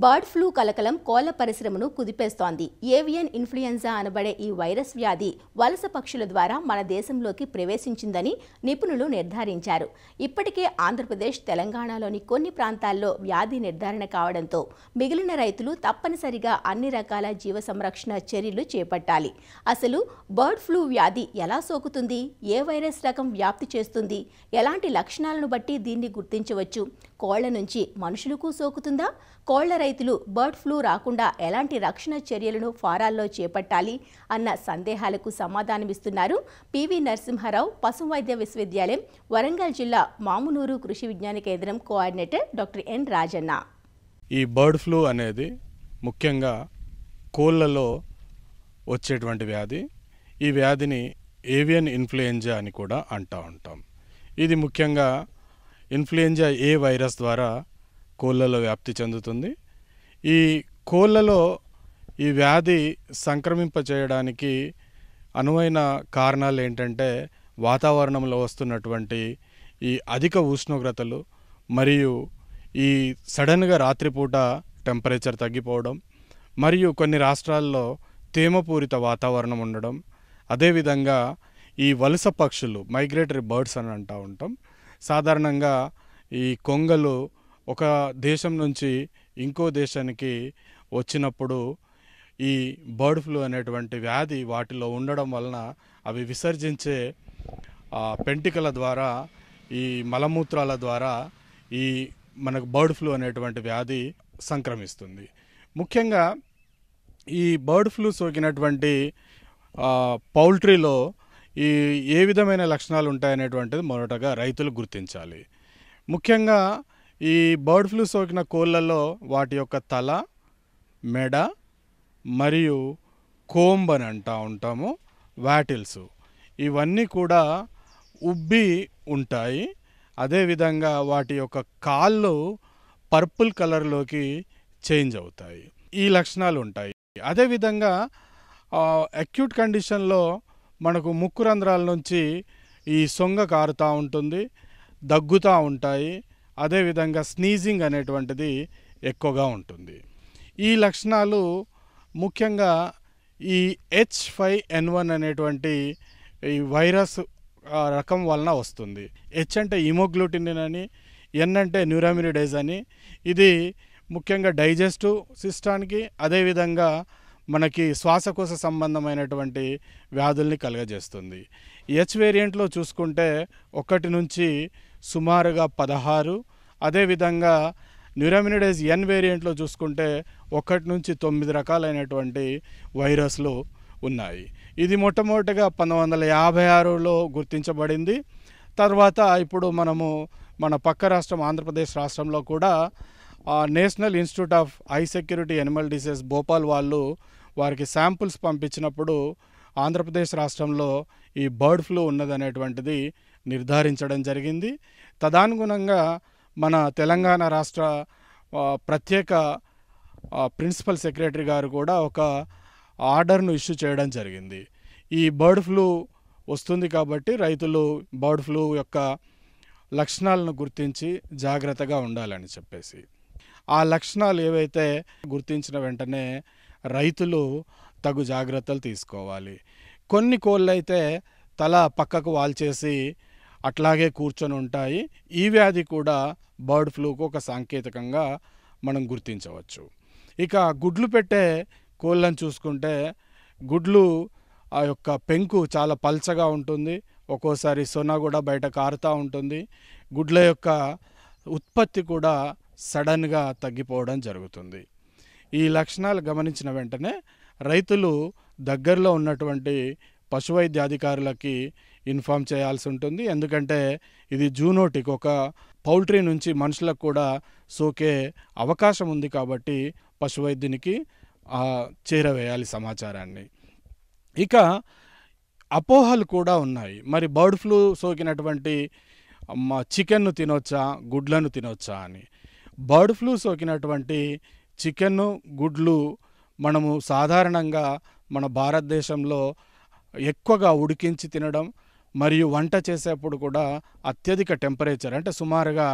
Bird flu కలకలం కోళ్ల పరిశ్రమను కుదిపేస్తోంది. ఏవియన్ ఇన్ఫ్లుయెంజా అనబడే ఈ వైరస్ వ్యాధి వలస పక్షుల ద్వారా మన దేశంలోకి ప్రవేశించిందని నిపుణులు నిర్ధారించారు. ఇప్పటికే ఆంధ్రప్రదేశ్, తెలంగాణలోని కొన్ని ప్రాంతాల్లో వ్యాధి నిర్ధారణ కావడంతో మిగిలిన రైతులు తప్పనిసరిగా అన్ని రకాల జీవ సంరక్షణ చర్యలు చేపట్టాలి. అసలు బర్డ్ ఫ్లూ వ్యాధి ఎలా సోకుతుంది, ఏ వైరస్ రకం వ్యాప్తి చేస్తుంది, ఎలాంటి లక్షణాలను బట్టి దీన్ని గుర్తించవచ్చు, కోళ్ల నుంచి మనుషులకు సోకుతుందా, కోళ్ల రైతులు బర్డ్ ఫ్లూ రాకుండా ఎలాంటి రక్షణ చర్యలను ఫారాల్లో చేపట్టాలి అన్న సందేహాలకు సమాధానమిస్తున్నారు పివి నరసింహారావు పశువైద్య విశ్వవిద్యాలయం వరంగల్ జిల్లా మామునూరు కృషి విజ్ఞాన కేంద్రం కోఆర్డినేటర్ డాక్టర్ ఎన్ రాజన్న. ఈ బర్డ్ ఫ్లూ అనేది ముఖ్యంగా కోళ్లలో వచ్చేటువంటి వ్యాధి. ఈ వ్యాధిని ఏవియన్ ఇన్ఫ్లుయెంజా అని కూడా అంటూ ఉంటాం. ఇది ముఖ్యంగా ఇన్ఫ్లుయెంజా ఏ వైరస్ ద్వారా కోళ్లలో వ్యాప్తి చెందుతుంది. ఈ కోళ్లలో ఈ వ్యాధి సంక్రమింపచేయడానికి అనువైన కారణాలు ఏంటంటే వాతావరణంలో వస్తున్నటువంటి ఈ అధిక ఉష్ణోగ్రతలు మరియు ఈ సడన్గా రాత్రిపూట టెంపరేచర్ తగ్గిపోవడం మరియు కొన్ని రాష్ట్రాల్లో తేమపూరిత వాతావరణం ఉండడం, అదేవిధంగా ఈ వలస పక్షులు మైగ్రేటరీ బర్డ్స్ అని అంటూ ఉంటాం. సాధారణంగా ఈ కొంగలు ఒక దేశం నుంచి ఇంకో దేశానికి వచ్చినప్పుడు ఈ బర్డ్ ఫ్లూ అనేటువంటి వ్యాధి వాటిలో ఉండడం వలన అవి విసర్జించే పెంటికల ద్వారా, ఈ మలమూత్రాల ద్వారా ఈ మనకు బర్డ్ ఫ్లూ అనేటువంటి వ్యాధి సంక్రమిస్తుంది. ముఖ్యంగా ఈ బర్డ్ ఫ్లూ సోకినటువంటి పౌల్ట్రీలో ఏ విధమైన లక్షణాలు ఉంటాయనేటువంటిది మొదటగా రైతులు గుర్తించాలి. ముఖ్యంగా ఈ బర్డ్ ఫ్లూ సోకిన కోళ్లలో వాటి యొక్క తల, మెడ మరియు కోంబ్ అని అంటూ ఉంటాము, వాటిల్స్, ఇవన్నీ కూడా ఉబ్బి ఉంటాయి. అదేవిధంగా వాటి యొక్క కాళ్ళు పర్పుల్ కలర్లోకి చేంజ్ అవుతాయి. ఈ లక్షణాలు ఉంటాయి. అదేవిధంగా అక్యూట్ కండిషన్లో మనకు ముక్కు రంధ్రాల నుంచి ఈ సొంగ కారుతూ ఉంటుంది, దగ్గుతూ ఉంటాయి. అదేవిధంగా స్నీజింగ్ అనేటువంటిది ఎక్కువగా ఉంటుంది. ఈ లక్షణాలు ముఖ్యంగా ఈ H5N1 అనేటువంటి ఈ వైరస్ రకం వలన వస్తుంది. H అంటే హిమోగ్లూటినిన్ అని, N అంటే న్యూరామినిడేజ్ అని. ఇది ముఖ్యంగా డైజెస్టివ్ సిస్టానికి, అదేవిధంగా మనకి శ్వాసకోశ సంబంధమైనటువంటి వ్యాధుల్ని కలుగజేస్తుంది. H వేరియంట్లో చూసుకుంటే 1 నుంచి సుమారుగా 16, అదేవిధంగా న్యూరామినిడేజ్ N వేరియంట్లో చూసుకుంటే 1 నుంచి 9 రకాలైనటువంటి వైరస్లు ఉన్నాయి. ఇది మొట్టమొదటిగా 1956లో గుర్తించబడింది. తర్వాత ఇప్పుడు మనము మన పక్క రాష్ట్రం ఆంధ్రప్రదేశ్ రాష్ట్రంలో కూడా national institute of high security Animal disease Bhopal వాళ్ళు వారికి శాంపుల్స్ పంపించినప్పుడు ఆంధ్రప్రదేశ్ రాష్ట్రంలో ఈ బర్డ్ ఫ్లూ ఉన్నదనేటువంటిది నిర్ధారించడం జరిగింది. తదనుగుణంగా మన తెలంగాణ రాష్ట్ర ప్రత్యేక ప్రిన్సిపల్ సెక్రటరీ గారు కూడా ఒక ఆర్డర్ను ఇష్యూ చేయడం జరిగింది. ఈ బర్డ్ ఫ్లూ వస్తుంది కాబట్టి రైతులు బర్డ్ ఫ్లూ యొక్క లక్షణాలను గుర్తించి జాగ్రత్తగా ఉండాలని చెప్పేసి, ఆ లక్షణాలు ఏవైతే గుర్తించిన వెంటనే రైతులు తగు జాగ్రత్తలు తీసుకోవాలి. కొన్ని కోళ్ళు అయితే తల పక్కకు వాల్చేసి అట్లాగే కూర్చొని ఉంటాయి. ఈ వ్యాధి కూడా బర్డ్ ఫ్లూకు ఒక సాంకేతికంగా మనం గుర్తించవచ్చు. ఇక గుడ్లు పెట్టే కోళ్ళను చూసుకుంటే గుడ్లు ఆ యొక్క పెంకు చాలా పల్చగా ఉంటుంది. ఒక్కోసారి సొన కూడా బయట కారుతూ ఉంటుంది. గుడ్ల యొక్క ఉత్పత్తి కూడా సడన్గా తగ్గిపోవడం జరుగుతుంది. ఈ లక్షణాలు గమనించిన వెంటనే రైతులు దగ్గరలో ఉన్నటువంటి పశువైద్య అధికారులకి ఇన్ఫామ్ చేయాల్సి ఉంటుంది. ఎందుకంటే ఇది జూనోటిక్, ఒక పౌల్ట్రీ నుంచి మనుషులకు కూడా సోకే అవకాశం ఉంది కాబట్టి పశువైద్యునికి చేరవేయాలి సమాచారాన్ని. ఇక అపోహలు కూడా ఉన్నాయి. మరి బర్డ్ ఫ్లూ సోకినటువంటి చికెన్ను తినొచ్చా, గుడ్లను తినొచ్చా అని. బర్డ్ ఫ్లూ సోకినటువంటి చికెన్ను, గుడ్లు మనము సాధారణంగా మన భారతదేశంలో ఎక్కువగా ఉడికించి తినడం మరియు వంట చేసేప్పుడు కూడా అత్యధిక టెంపరేచర్ అంటే సుమారుగా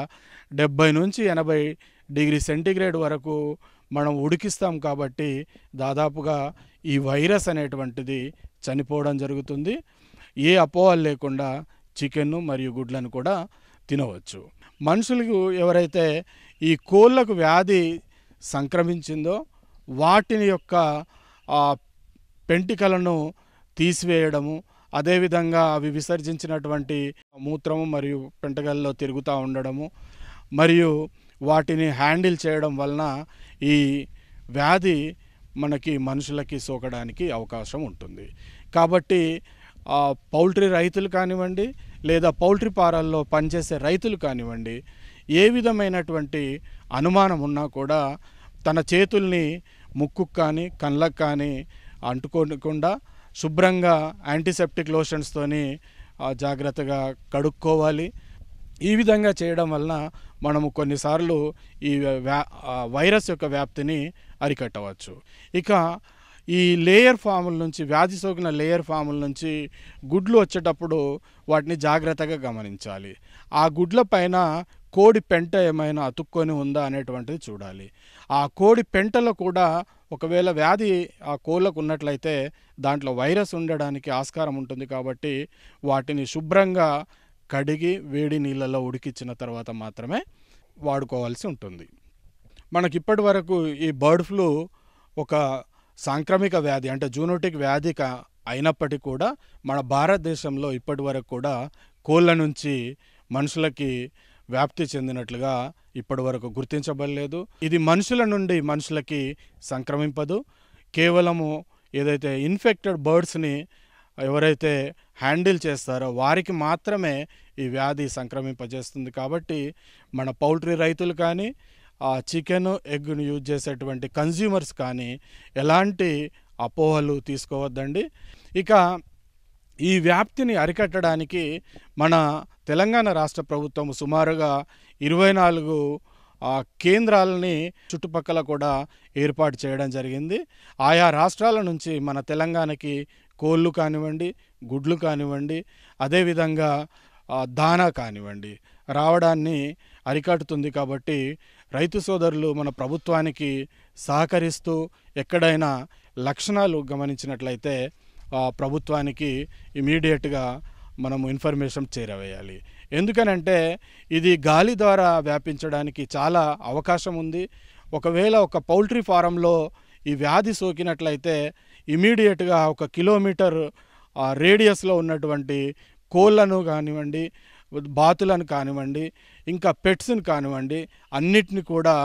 70 నుంచి 80 °C వరకు మనం ఉడికిస్తాం కాబట్టి దాదాపుగా ఈ వైరస్ అనేటువంటిది చనిపోవడం జరుగుతుంది. ఏ అపోహలు లేకుండా చికెన్ మరియు గుడ్లను కూడా తినవచ్చు. మనుషులకు ఎవరైతే ఈ కోళ్ళకు వ్యాధి సంక్రమించిందో వాటిని యొక్క పెంటికలను తీసివేయడము, అదేవిధంగా అవి విసర్జించినటువంటి మూత్రము మరియు పెంటగల్లో తిరుగుతూ ఉండడము మరియు వాటిని హ్యాండిల్ చేయడం వలన ఈ వ్యాధి మనకి మనుషులకి సోకడానికి అవకాశం ఉంటుంది. కాబట్టి పౌల్ట్రీ రైతులు కానివ్వండి లేదా పౌల్ట్రీ ఫారాల్లో పనిచేసే రైతులు కానివ్వండి, ఏ విధమైనటువంటి అనుమానం ఉన్నా కూడా తన చేతుల్ని ముక్కుకు కానీ కళ్ళకు కానీ అంటుకోకుండా శుభ్రంగా యాంటీసెప్టిక్ లోషన్స్తోని జాగ్రత్తగా కడుక్కోవాలి. ఈ విధంగా చేయడం వలన మనము కొన్నిసార్లు ఈ వైరస్ యొక్క వ్యాప్తిని అరికట్టవచ్చు. ఇక ఈ లేయర్ ఫాముల నుంచి, వ్యాధి సోకిన లేయర్ ఫాముల నుంచి గుడ్లు వచ్చేటప్పుడు వాటిని జాగ్రత్తగా గమనించాలి. ఆ గుడ్ల పైన కోడి పెంట ఏమైనా అతుక్కొని ఉందా అనేటువంటిది చూడాలి. ఆ కోడి పెంటలో కూడా ఒకవేళ వ్యాధి ఆ కోళ్ళకు ఉన్నట్లయితే దాంట్లో వైరస్ ఉండడానికి ఆస్కారం ఉంటుంది. కాబట్టి వాటిని శుభ్రంగా కడిగి వేడి నీళ్ళలో ఉడికించిన తర్వాత మాత్రమే వాడుకోవాల్సి ఉంటుంది. మనకి ఇప్పటి వరకు ఈ బర్డ్ ఫ్లూ ఒక సాంక్రమిక వ్యాధి అంటే జూనోటిక్ వ్యాధి అయినప్పటికీ కూడా మన భారతదేశంలో ఇప్పటి వరకు కూడా కోళ్ళ నుంచి మనుషులకి వ్యాప్తి చెందినట్లుగా ఇప్పటి వరకు గుర్తించబడలేదు. ఇది మనుషుల నుండి మనుషులకి సంక్రమింపదు. కేవలము ఏదైతే ఇన్ఫెక్టెడ్ బర్డ్స్ని ఎవరైతే హ్యాండిల్ చేస్తారో వారికి మాత్రమే ఈ వ్యాధి సంక్రమింపజేస్తుంది. కాబట్టి మన పౌల్ట్రీ రైతులు కానీ చికెన్ ఎగ్ను యూజ్ చేసేటువంటి కన్జ్యూమర్స్ కానీ ఎలాంటి అపోహలు తీసుకోవద్దండి. ఇక ఈ వ్యాప్తిని అరికట్టడానికి మన తెలంగాణ రాష్ట్ర ప్రభుత్వం సుమారుగా 24 కేంద్రాలని చుట్టుపక్కల కూడా ఏర్పాటు చేయడం జరిగింది. ఆయా రాష్ట్రాల నుంచి మన తెలంగాణకి కోళ్ళు కానివ్వండి, గుడ్లు కానివ్వండి, అదేవిధంగా దానా కానివ్వండి రావడాన్ని అరికట్టుతుంది. కాబట్టి రైతు సోదరులు మన ప్రభుత్వానికి సహకరిస్తూ ఎక్కడైనా లక్షణాలు గమనించినట్లయితే ప్రభుత్వానికి ఇమీడియట్గా మనము ఇన్ఫర్మేషన్ చేరవేయాలి. ఎందుకనంటే ఇది గాలి ద్వారా వ్యాపించడానికి చాలా అవకాశం ఉంది. ఒకవేళ ఒక పౌల్ట్రీ ఫారంలో ఈ వ్యాధి సోకినట్లయితే ఇమీడియట్గా 1 కిలోమీటర్ రేడియస్లో ఉన్నటువంటి కోళ్ళను కానివ్వండి, బాతులను కానివ్వండి, ఇంకా పెట్స్ని కానివ్వండి అన్నిటిని కూడా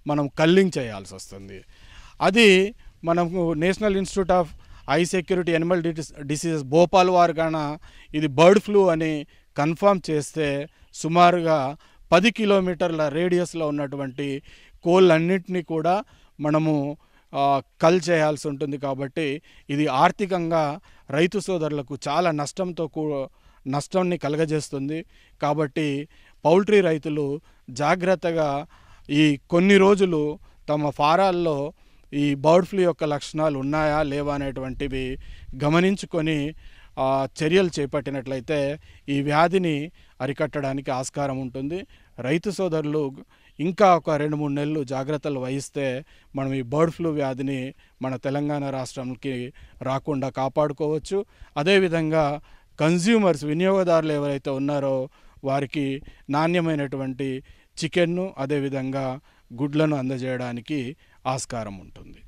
మనం కల్లింగ్ చేయాల్సి వస్తుంది. అది మనకు national institute of I security Animal diseases Bhopal వారు గాన ఇది బర్డ్ ఫ్లూ అని కన్ఫర్మ్ చేస్తే సుమారుగా 10 కిలోమీటర్ల రేడియస్లో ఉన్నటువంటి కోళ్ళన్నింటినీ కూడా మనము కల్ చేయాల్సి ఉంటుంది. కాబట్టి ఇది ఆర్థికంగా రైతు సోదరులకు చాలా నష్టాన్ని కలగజేస్తుంది. కాబట్టి పౌల్ట్రీ రైతులు జాగ్రత్తగా ఈ కొన్ని రోజులు తమ ఫారాల్లో ఈ బర్డ్ ఫ్లూ యొక్క లక్షణాలు ఉన్నాయా లేవా అనేటువంటివి గమనించుకొని చర్యలు చేపట్టినట్లయితే ఈ వ్యాధిని అరికట్టడానికి ఆస్కారం ఉంటుంది. రైతు సోదరులు ఇంకా ఒక 2-3 నెలలు జాగ్రత్తలు వహిస్తే మనం ఈ బర్డ్ ఫ్లూ వ్యాధిని మన తెలంగాణ రాష్ట్రంకి రాకుండా కాపాడుకోవచ్చు. అదేవిధంగా కన్జ్యూమర్స్ వినియోగదారులు ఎవరైతే ఉన్నారో వారికి నాణ్యమైనటువంటి చికెన్ను అదేవిధంగా గుడ్లను అందజేయడానికి ఆస్కారం ఉంటుంది.